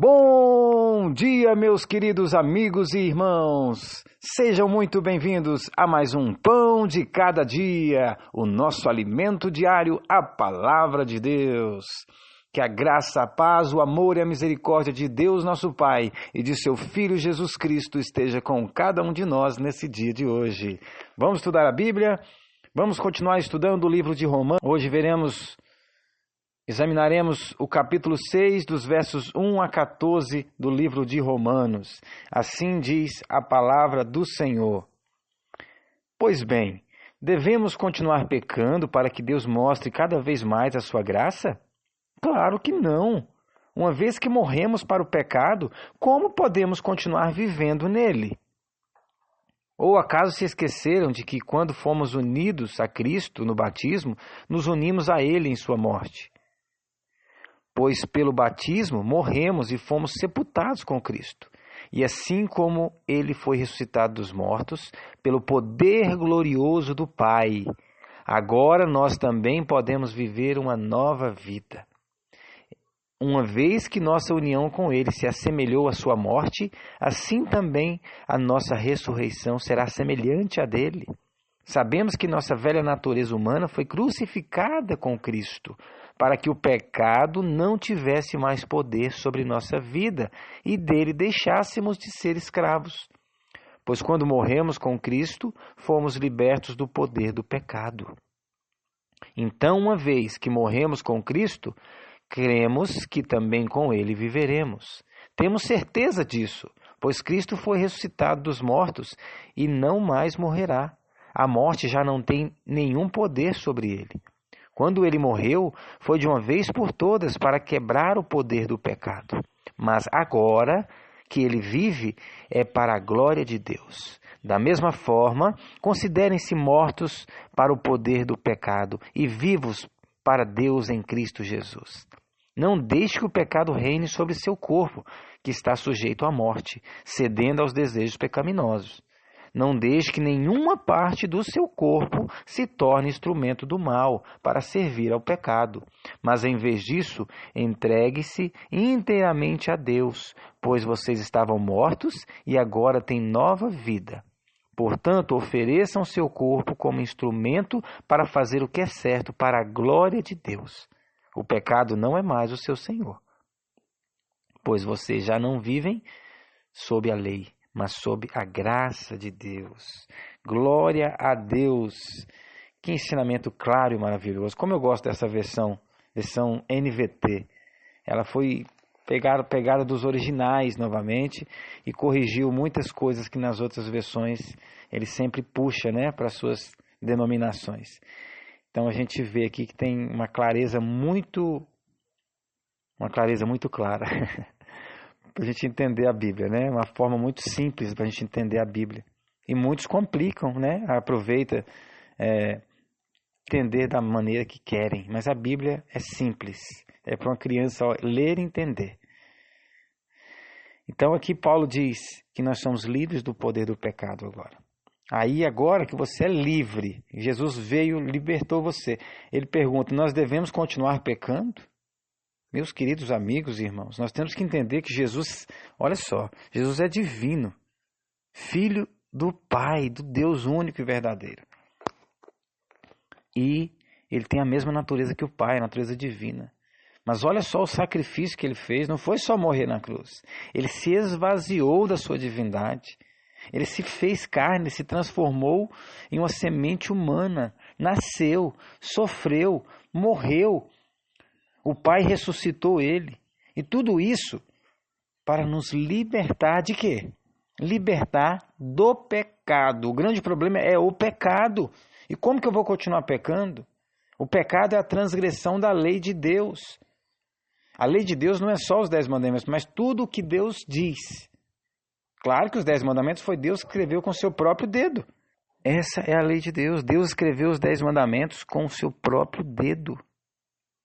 Bom dia, meus queridos amigos e irmãos! Sejam muito bem-vindos a mais um Pão de Cada Dia, o nosso alimento diário, a Palavra de Deus. Que a graça, a paz, o amor e a misericórdia de Deus, nosso Pai, e de seu Filho Jesus Cristo esteja com cada um de nós nesse dia de hoje. Vamos estudar a Bíblia? Vamos continuar estudando o livro de Romanos. Hoje examinaremos o capítulo 6, dos versos 1 a 14 do livro de Romanos. Assim diz a palavra do Senhor. Pois bem, devemos continuar pecando para que Deus mostre cada vez mais a sua graça? Claro que não. Uma vez que morremos para o pecado, como podemos continuar vivendo nele? Ou acaso se esqueceram de que quando fomos unidos a Cristo no batismo, nos unimos a Ele em sua morte? Pois pelo batismo morremos e fomos sepultados com Cristo. E assim como Ele foi ressuscitado dos mortos, pelo poder glorioso do Pai, agora nós também podemos viver uma nova vida. Uma vez que nossa união com Ele se assemelhou à sua morte, assim também a nossa ressurreição será semelhante à dele. Sabemos que nossa velha natureza humana foi crucificada com Cristo, para que o pecado não tivesse mais poder sobre nossa vida e dele deixássemos de ser escravos. Pois quando morremos com Cristo, fomos libertos do poder do pecado. Então, uma vez que morremos com Cristo, cremos que também com Ele viveremos. Temos certeza disso, pois Cristo foi ressuscitado dos mortos e não mais morrerá. A morte já não tem nenhum poder sobre Ele. Quando Ele morreu, foi de uma vez por todas para quebrar o poder do pecado. Mas agora que Ele vive, é para a glória de Deus. Da mesma forma, considerem-se mortos para o poder do pecado e vivos para Deus em Cristo Jesus. Não deixe que o pecado reine sobre seu corpo, que está sujeito à morte, cedendo aos desejos pecaminosos. Não deixe que nenhuma parte do seu corpo se torne instrumento do mal para servir ao pecado. Mas, em vez disso, entregue-se inteiramente a Deus, pois vocês estavam mortos e agora têm nova vida. Portanto, ofereçam seu corpo como instrumento para fazer o que é certo para a glória de Deus. O pecado não é mais o seu senhor, pois vocês já não vivem sob a lei, mas sob a graça de Deus. Glória a Deus! Que ensinamento claro e maravilhoso. Como eu gosto dessa versão NVT. Ela foi pegada dos originais novamente e corrigiu muitas coisas que nas outras versões ele sempre puxa, para suas denominações. Então a gente vê aqui que tem uma clareza muito clara para a gente entender a Bíblia, Uma forma muito simples para a gente entender a Bíblia. E muitos complicam, Aproveita entender da maneira que querem. Mas a Bíblia é simples. É para uma criança ler e entender. Então aqui Paulo diz que nós somos livres do poder do pecado agora. Aí agora que você é livre, Jesus veio, libertou você. Ele pergunta, nós devemos continuar pecando? Meus queridos amigos e irmãos, nós temos que entender que Jesus, olha só, Jesus é divino, Filho do Pai, do Deus único e verdadeiro. E ele tem a mesma natureza que o Pai, a natureza divina. Mas olha só o sacrifício que ele fez, não foi só morrer na cruz. Ele se esvaziou da sua divindade. Ele se fez carne, se transformou em uma semente humana. Nasceu, sofreu, morreu. O Pai ressuscitou ele. E tudo isso para nos libertar de quê? Libertar do pecado. O grande problema é o pecado. E como que eu vou continuar pecando? O pecado é a transgressão da lei de Deus. A lei de Deus não é só os 10 mandamentos, mas tudo o que Deus diz. Claro que os 10 mandamentos foi Deus que escreveu com seu próprio dedo. Essa é a lei de Deus. Deus escreveu os 10 mandamentos com o seu próprio dedo.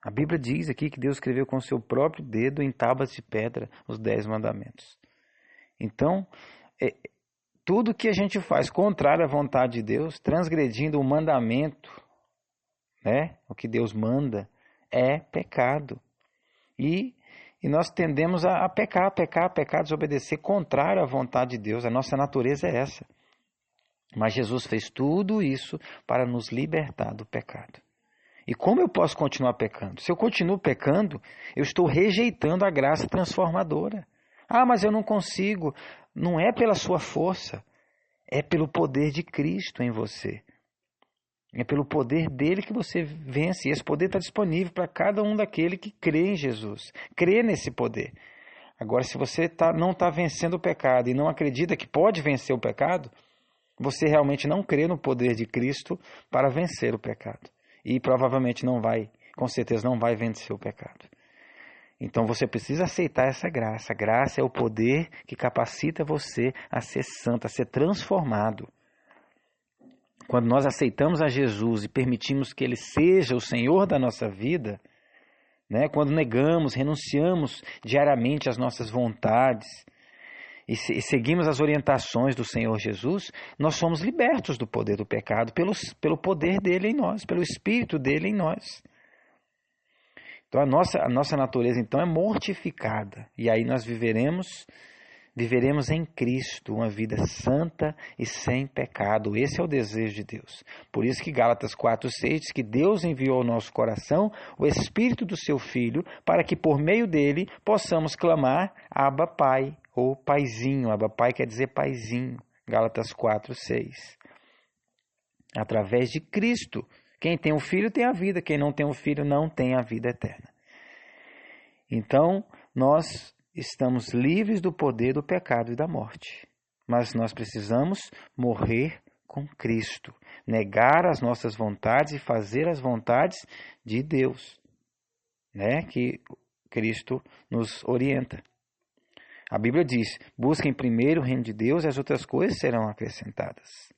A Bíblia diz aqui que Deus escreveu com o seu próprio dedo em tábuas de pedra os 10 mandamentos. Então, tudo que a gente faz contrário à vontade de Deus, transgredindo o mandamento, o que Deus manda, é pecado. E E nós tendemos a pecar, desobedecer, contrário à vontade de Deus. A nossa natureza é essa. Mas Jesus fez tudo isso para nos libertar do pecado. E como eu posso continuar pecando? Se eu continuo pecando, eu estou rejeitando a graça transformadora. Ah, mas eu não consigo. Não é pela sua força, é pelo poder de Cristo em você. É pelo poder dele que você vence. E esse poder está disponível para cada um daquele que crê em Jesus. Crê nesse poder. Agora, se você não está vencendo o pecado e não acredita que pode vencer o pecado, você realmente não crê no poder de Cristo para vencer o pecado. E provavelmente com certeza não vai vencer o pecado. Então você precisa aceitar essa graça. A graça é o poder que capacita você a ser santo, a ser transformado. Quando nós aceitamos a Jesus e permitimos que Ele seja o Senhor da nossa vida, né? Quando negamos, renunciamos diariamente às nossas vontades e seguimos as orientações do Senhor Jesus, nós somos libertos do poder do pecado pelo poder dele em nós, pelo Espírito dele em nós. Então a nossa natureza então é mortificada e aí nós viveremos em Cristo uma vida santa e sem pecado. Esse é o desejo de Deus. Por isso que Gálatas 4:6 diz que Deus enviou ao nosso coração o Espírito do seu Filho para que por meio dele possamos clamar Abba Pai ou Paizinho. Abba Pai quer dizer Paizinho. Gálatas 4:6. Através de Cristo. Quem tem o Filho tem a vida. Quem não tem o Filho não tem a vida eterna. Então, nós estamos livres do poder do pecado e da morte. Mas nós precisamos morrer com Cristo. Negar as nossas vontades e fazer as vontades de Deus. Né? Que Cristo nos orienta. A Bíblia diz, busquem primeiro o reino de Deus e as outras coisas serão acrescentadas.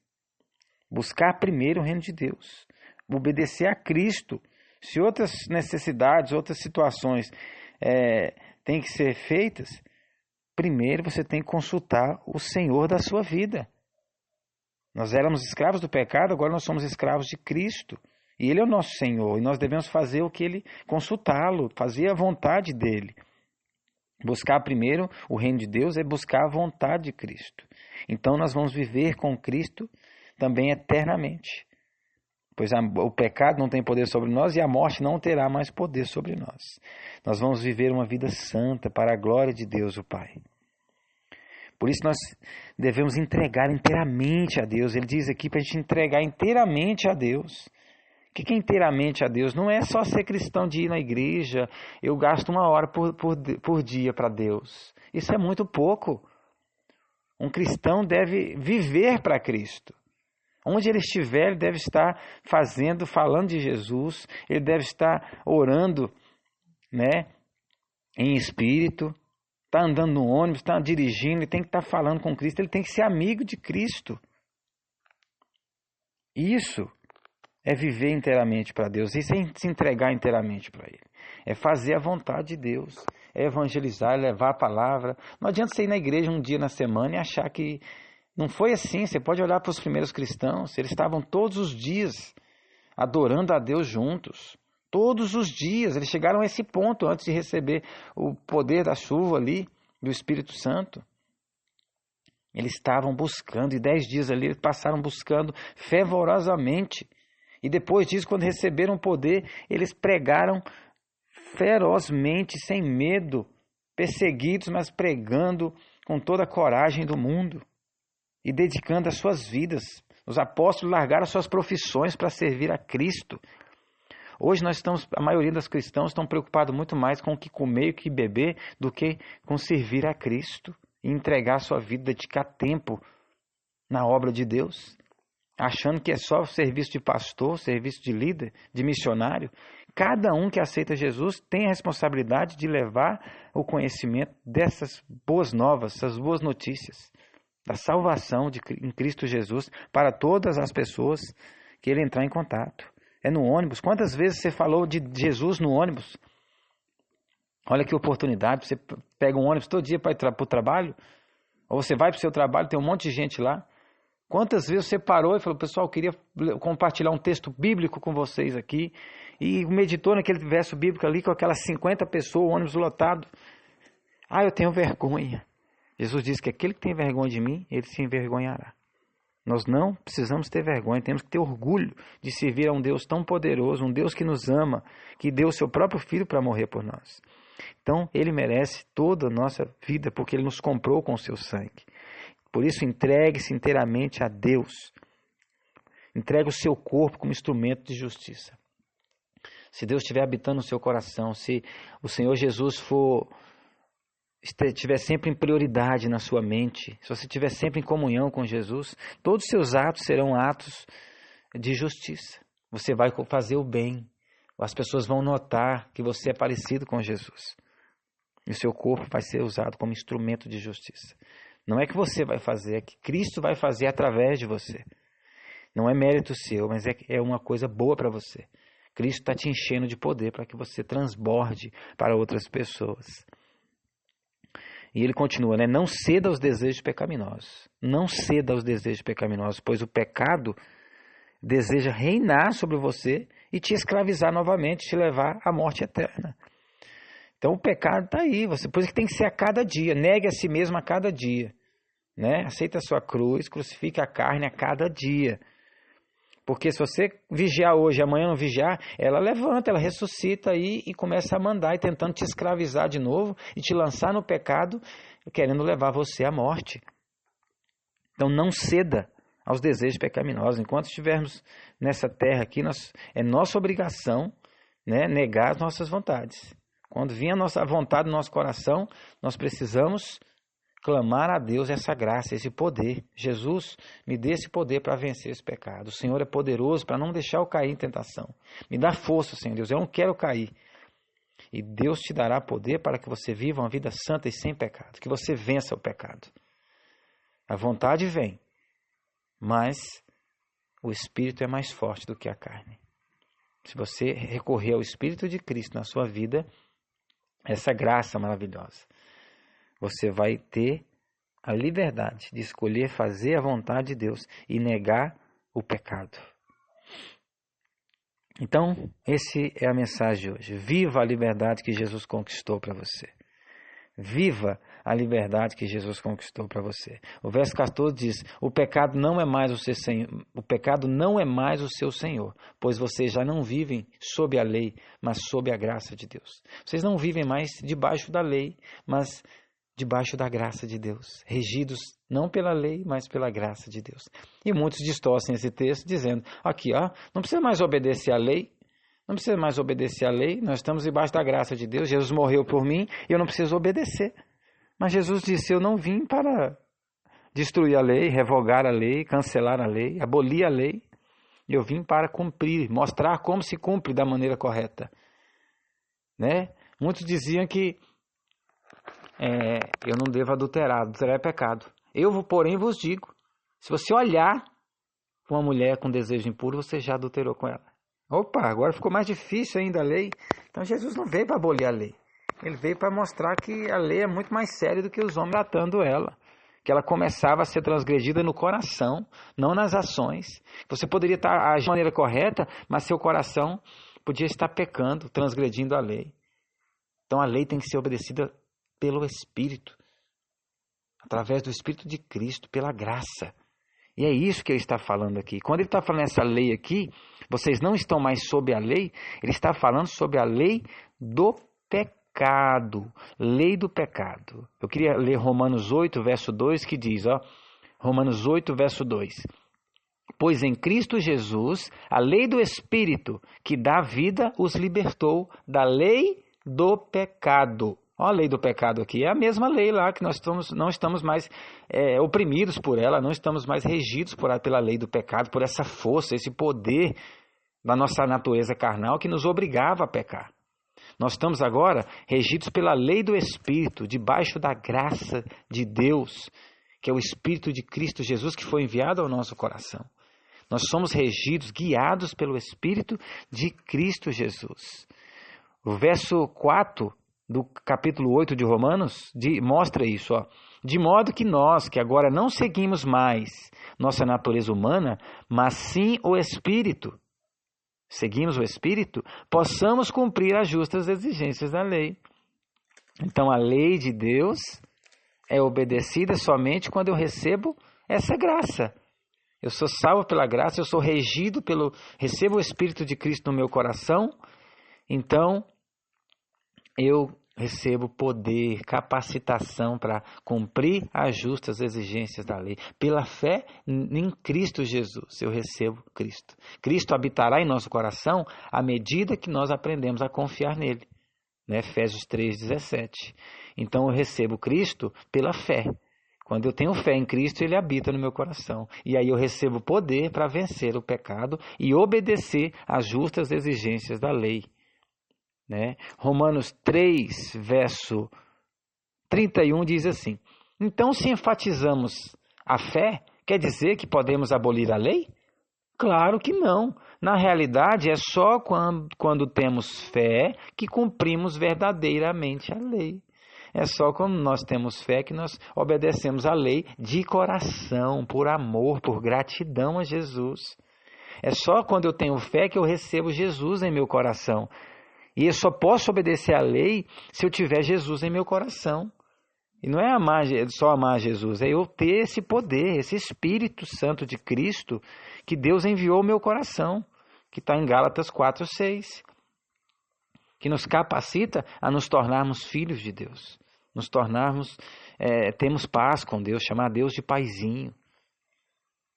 Buscar primeiro o reino de Deus. Obedecer a Cristo. Se outras necessidades, outras situações têm que ser feitas, primeiro você tem que consultar o Senhor da sua vida. Nós éramos escravos do pecado, agora nós somos escravos de Cristo. E Ele é o nosso Senhor. E nós devemos fazer o que Ele, consultá-lo, fazer a vontade dEle. Buscar primeiro o reino de Deus é buscar a vontade de Cristo. Então nós vamos viver com Cristo também eternamente. Pois o pecado não tem poder sobre nós e a morte não terá mais poder sobre nós. Nós vamos viver uma vida santa para a glória de Deus, o Pai. Por isso nós devemos entregar inteiramente a Deus. Ele diz aqui para a gente entregar inteiramente a Deus. O que é inteiramente a Deus? Não é só ser cristão de ir na igreja, eu gasto 1 hora por dia para Deus. Isso é muito pouco. Um cristão deve viver para Cristo. Onde ele estiver, ele deve estar falando de Jesus, ele deve estar orando, né, em espírito, está andando no ônibus, está dirigindo, ele tem que estar falando com Cristo, ele tem que ser amigo de Cristo. Isso é viver inteiramente para Deus, isso é se entregar inteiramente para Ele. É fazer a vontade de Deus, é evangelizar, é levar a palavra. Não adianta você ir na igreja um dia na semana e achar que não foi assim. Você pode olhar para os primeiros cristãos, eles estavam todos os dias adorando a Deus juntos. Todos os dias, eles chegaram a esse ponto antes de receber o poder da chuva ali, do Espírito Santo. Eles estavam buscando, e 10 dias ali eles passaram buscando fervorosamente. E depois disso, quando receberam o poder, eles pregaram ferozmente, sem medo, perseguidos, mas pregando com toda a coragem do mundo e dedicando as suas vidas. Os apóstolos largaram as suas profissões para servir a Cristo. Hoje a maioria dos cristãos estão preocupados muito mais com o que comer e o que beber do que com servir a Cristo e entregar a sua vida, dedicar tempo na obra de Deus, achando que é só serviço de pastor, serviço de líder, de missionário. Cada um que aceita Jesus tem a responsabilidade de levar o conhecimento dessas boas novas, essas boas notícias, da salvação em Cristo Jesus para todas as pessoas que ele entrar em contato. É no ônibus. Quantas vezes você falou de Jesus no ônibus? Olha que oportunidade. Você pega um ônibus todo dia para ir para o trabalho, ou você vai para o seu trabalho, tem um monte de gente lá. Quantas vezes você parou e falou, pessoal, eu queria compartilhar um texto bíblico com vocês aqui, e meditou naquele verso bíblico ali com aquelas 50 pessoas, o ônibus lotado. Eu tenho vergonha. Jesus disse que aquele que tem vergonha de mim, ele se envergonhará. Nós não precisamos ter vergonha, temos que ter orgulho de servir a um Deus tão poderoso, um Deus que nos ama, que deu o seu próprio Filho para morrer por nós. Então, Ele merece toda a nossa vida, porque Ele nos comprou com o seu sangue. Por isso, entregue-se inteiramente a Deus. Entregue o seu corpo como instrumento de justiça. Se Deus estiver habitando no seu coração, se o Senhor Jesus estiver sempre em prioridade na sua mente, se você estiver sempre em comunhão com Jesus, todos os seus atos serão atos de justiça. Você vai fazer o bem. As pessoas vão notar que você é parecido com Jesus. E o seu corpo vai ser usado como instrumento de justiça. Não é que você vai fazer, é que Cristo vai fazer através de você. Não é mérito seu, mas é uma coisa boa para você. Cristo está te enchendo de poder para que você transborde para outras pessoas. E ele continua, né? Não ceda aos desejos pecaminosos. Não ceda aos desejos pecaminosos, pois o pecado deseja reinar sobre você e te escravizar novamente, te levar à morte eterna. Então o pecado está aí, por isso que tem que ser a cada dia, negue a si mesmo a cada dia. Né? Aceita a sua cruz, crucifique a carne a cada dia. Porque se você vigiar hoje, amanhã não vigiar, ela levanta, ela ressuscita aí e começa a mandar e tentando te escravizar de novo e te lançar no pecado, querendo levar você à morte. Então não ceda aos desejos pecaminosos. Enquanto estivermos nessa terra aqui, é nossa obrigação, né, negar as nossas vontades. Quando vinha a nossa vontade no nosso coração, nós precisamos clamar a Deus essa graça, esse poder. Jesus, me dê esse poder para vencer esse pecado. O Senhor é poderoso para não deixar eu cair em tentação. Me dá força, Senhor Deus, eu não quero cair. E Deus te dará poder para que você viva uma vida santa e sem pecado, que você vença o pecado. A vontade vem, mas o Espírito é mais forte do que a carne. Se você recorrer ao Espírito de Cristo na sua vida, essa graça maravilhosa, você vai ter a liberdade de escolher fazer a vontade de Deus e negar o pecado. Então, essa é a mensagem de hoje. Viva a liberdade que Jesus conquistou para você. Viva a liberdade que Jesus conquistou para você. O verso 14 diz, o pecado não é mais o seu senhor, pois vocês já não vivem sob a lei, mas sob a graça de Deus. Vocês não vivem mais debaixo da lei, mas debaixo da graça de Deus, regidos não pela lei, mas pela graça de Deus. E muitos distorcem esse texto dizendo, aqui, não precisa mais obedecer à lei, nós estamos debaixo da graça de Deus, Jesus morreu por mim e eu não preciso obedecer. Mas Jesus disse, eu não vim para destruir a lei, revogar a lei, cancelar a lei, abolir a lei, eu vim para cumprir, mostrar como se cumpre da maneira correta. Né? Muitos diziam que eu não devo adulterar é pecado. Eu, porém, vos digo, se você olhar uma mulher com desejo impuro, você já adulterou com ela. Opa, agora ficou mais difícil ainda a lei. Então Jesus não veio para abolir a lei. Ele veio para mostrar que a lei é muito mais séria do que os homens tratando ela. Que ela começava a ser transgredida no coração, não nas ações. Você poderia estar agindo de maneira correta, mas seu coração podia estar pecando, transgredindo a lei. Então a lei tem que ser obedecida pelo Espírito, através do Espírito de Cristo, pela graça. E é isso que ele está falando aqui. Quando ele está falando essa lei aqui, vocês não estão mais sob a lei, ele está falando sobre a lei do pecado. Lei do pecado. Eu queria ler Romanos 8, verso 2, que diz, Romanos 8, verso 2. Pois em Cristo Jesus, a lei do Espírito que dá vida os libertou da lei do pecado. A lei do pecado aqui é a mesma lei lá que nós não estamos mais oprimidos por ela, não estamos mais regidos pela lei do pecado, por essa força, esse poder da nossa natureza carnal que nos obrigava a pecar. Nós estamos agora regidos pela lei do Espírito, debaixo da graça de Deus, que é o Espírito de Cristo Jesus que foi enviado ao nosso coração. Nós somos regidos, guiados pelo Espírito de Cristo Jesus. O verso 4 do capítulo 8 de Romanos mostra isso. De modo que nós, que agora não seguimos mais nossa natureza humana, mas sim o Espírito, seguimos o Espírito, possamos cumprir as justas exigências da lei. Então a lei de Deus é obedecida somente quando eu recebo essa graça. Eu sou salvo pela graça, eu sou regido recebo o Espírito de Cristo no meu coração, então eu recebo poder, capacitação para cumprir as justas exigências da lei. Pela fé em Cristo Jesus, eu recebo Cristo. Cristo habitará em nosso coração à medida que nós aprendemos a confiar nele. Né? Efésios 3,17. Então eu recebo Cristo pela fé. Quando eu tenho fé em Cristo, Ele habita no meu coração. E aí eu recebo poder para vencer o pecado e obedecer às justas exigências da lei. Né? Romanos 3, verso 31 diz assim: então, se enfatizamos a fé, quer dizer que podemos abolir a lei? Claro que não. Na realidade, é só quando temos fé que cumprimos verdadeiramente a lei. É só quando nós temos fé que nós obedecemos a lei de coração, por amor, por gratidão a Jesus. É só quando eu tenho fé que eu recebo Jesus em meu coração. E eu só posso obedecer a lei se eu tiver Jesus em meu coração. E não é só amar Jesus, é eu ter esse poder, esse Espírito Santo de Cristo que Deus enviou ao meu coração, que está em Gálatas 4:6, que nos capacita a nos tornarmos filhos de Deus, nos tornarmos, temos paz com Deus, chamar Deus de paizinho.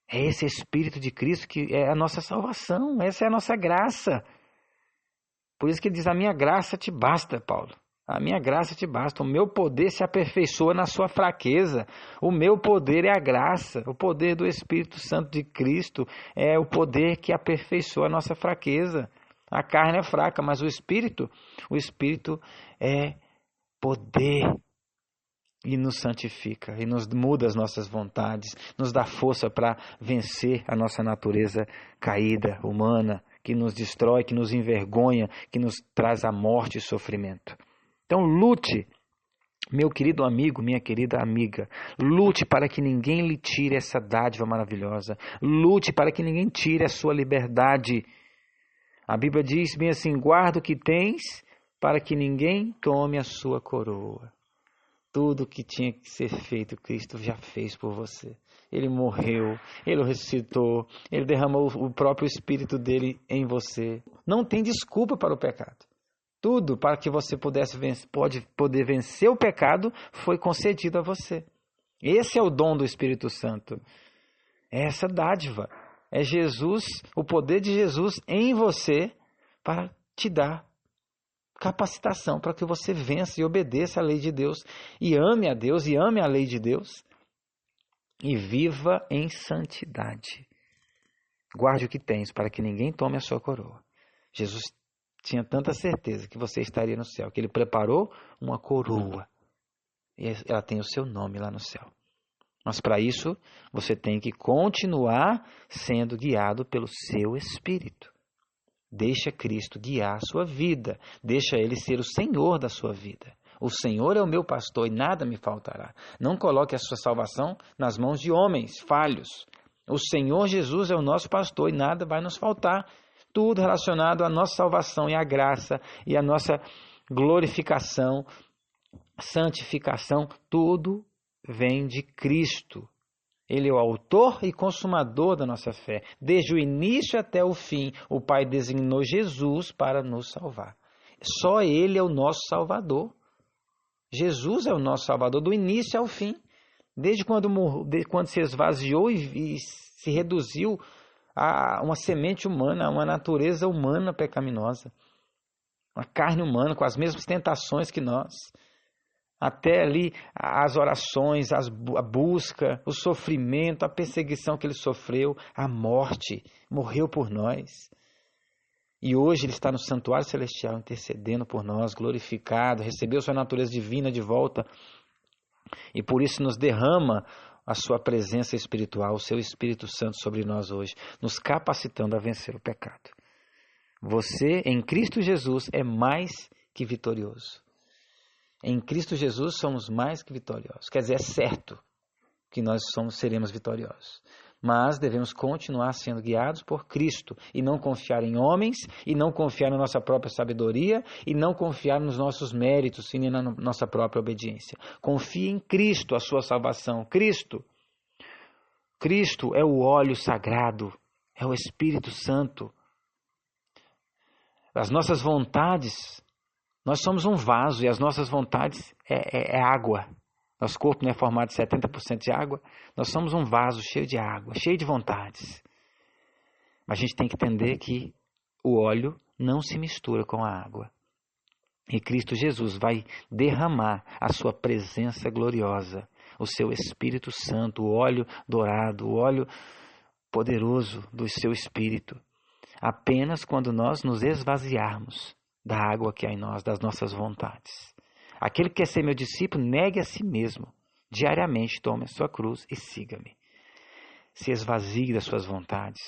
É esse Espírito de Cristo que é a nossa salvação, essa é a nossa graça. Por isso que ele diz, a minha graça te basta, Paulo. A minha graça te basta. O meu poder se aperfeiçoa na sua fraqueza. O meu poder é a graça. O poder do Espírito Santo de Cristo é o poder que aperfeiçoa a nossa fraqueza. A carne é fraca, mas o Espírito é poder. E nos santifica, e nos muda as nossas vontades, nos dá força para vencer a nossa natureza caída, humana, que nos destrói, que nos envergonha, que nos traz a morte e sofrimento. Então lute, meu querido amigo, minha querida amiga, lute para que ninguém lhe tire essa dádiva maravilhosa, lute para que ninguém tire a sua liberdade. A Bíblia diz bem assim, guarda o que tens para que ninguém tome a sua coroa. Tudo que tinha que ser feito, Cristo já fez por você. Ele morreu, Ele o ressuscitou, Ele derramou o próprio Espírito dele em você. Não tem desculpa para o pecado. Tudo para que você poder vencer o pecado foi concedido a você. Esse é o dom do Espírito Santo. É essa dádiva. É Jesus, o poder de Jesus em você para te dar capacitação para que você vença e obedeça a lei de Deus e ame a Deus e ame a lei de Deus e viva em santidade. Guarde o que tens para que ninguém tome a sua coroa. Jesus tinha tanta certeza que você estaria no céu, que Ele preparou uma coroa e ela tem o seu nome lá no céu. Mas para isso você tem que continuar sendo guiado pelo seu Espírito. Deixa Cristo guiar a sua vida. Deixa Ele ser o Senhor da sua vida. O Senhor é o meu pastor e nada me faltará. Não coloque a sua salvação nas mãos de homens falhos. O Senhor Jesus é o nosso pastor e nada vai nos faltar. Tudo relacionado à nossa salvação e à graça e à nossa glorificação, santificação, tudo vem de Cristo. Ele é o autor e consumador da nossa fé. Desde o início até o fim, o Pai designou Jesus para nos salvar. Só Ele é o nosso Salvador. Jesus é o nosso Salvador do início ao fim. Desde quando se esvaziou e se reduziu a uma semente humana, a uma natureza humana pecaminosa. Uma carne humana com as mesmas tentações que nós. Até ali as orações, a busca, o sofrimento, a perseguição que ele sofreu, a morte, morreu por nós. E hoje ele está no santuário celestial intercedendo por nós, glorificado, recebeu sua natureza divina de volta e por isso nos derrama a sua presença espiritual, o seu Espírito Santo sobre nós hoje, nos capacitando a vencer o pecado. Você, em Cristo Jesus, é mais que vitorioso. Em Cristo Jesus somos mais que vitoriosos. Quer dizer, é certo que nós seremos vitoriosos. Mas devemos continuar sendo guiados por Cristo e não confiar em homens, e não confiar na nossa própria sabedoria, e não confiar nos nossos méritos e nem na nossa própria obediência. Confie em Cristo, a sua salvação. Cristo é o óleo sagrado, é o Espírito Santo. As nossas vontades, nós somos um vaso e as nossas vontades é água. Nosso corpo não é formado de 70% de água. Nós somos um vaso cheio de água, cheio de vontades. Mas a gente tem que entender que o óleo não se mistura com a água. E Cristo Jesus vai derramar a sua presença gloriosa, o seu Espírito Santo, o óleo dourado, o óleo poderoso do seu Espírito, apenas quando nós nos esvaziarmos da água que há em nós, das nossas vontades. Aquele que quer ser meu discípulo, negue a si mesmo. Diariamente tome a sua cruz e siga-me. Se esvazie das suas vontades.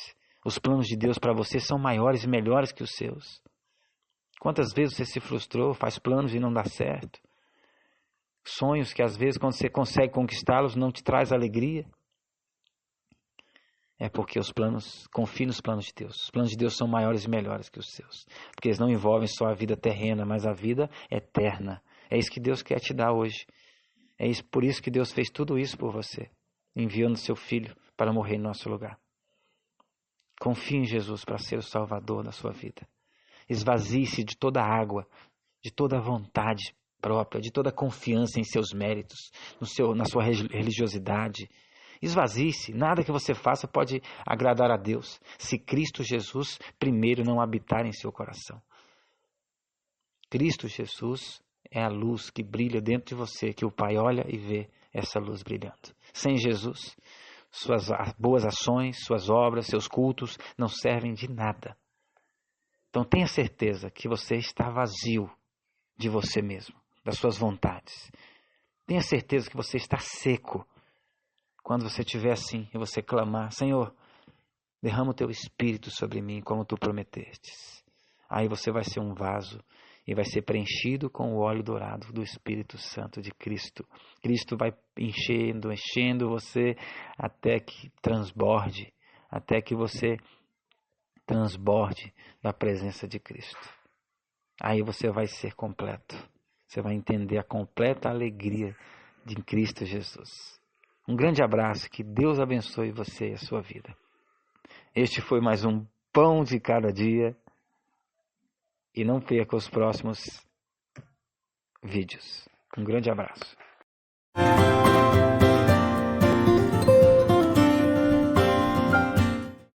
Os planos de Deus para você são maiores e melhores que os seus. Quantas vezes você se frustrou, faz planos e não dá certo? Sonhos que às vezes quando você consegue conquistá-los não te traz alegria. É porque confie nos planos de Deus. Os planos de Deus são maiores e melhores que os seus. Porque eles não envolvem só a vida terrena, mas a vida eterna. É isso que Deus quer te dar hoje. Por isso que Deus fez tudo isso por você, enviando seu Filho para morrer em nosso lugar. Confie em Jesus para ser o Salvador da sua vida. Esvazie-se de toda a água, de toda a vontade própria, de toda a confiança em seus méritos, na sua religiosidade. Esvazie-se. Nada que você faça pode agradar a Deus se Cristo Jesus primeiro não habitar em seu coração. Cristo Jesus é a luz que brilha dentro de você, que o Pai olha e vê essa luz brilhando. Sem Jesus, suas boas ações, suas obras, seus cultos não servem de nada. Então tenha certeza que você está vazio de você mesmo, das suas vontades. Tenha certeza que você está seco. Quando você estiver assim e você clamar, Senhor, derrama o teu Espírito sobre mim como tu prometestes. Aí você vai ser um vaso e vai ser preenchido com o óleo dourado do Espírito Santo de Cristo. Cristo vai enchendo você até que transborde, até que você transborde da presença de Cristo. Aí você vai ser completo. Você vai entender a completa alegria de Cristo Jesus. Um grande abraço, que Deus abençoe você e a sua vida. Este foi mais um Pão de Cada Dia. E não perca os próximos vídeos. Um grande abraço.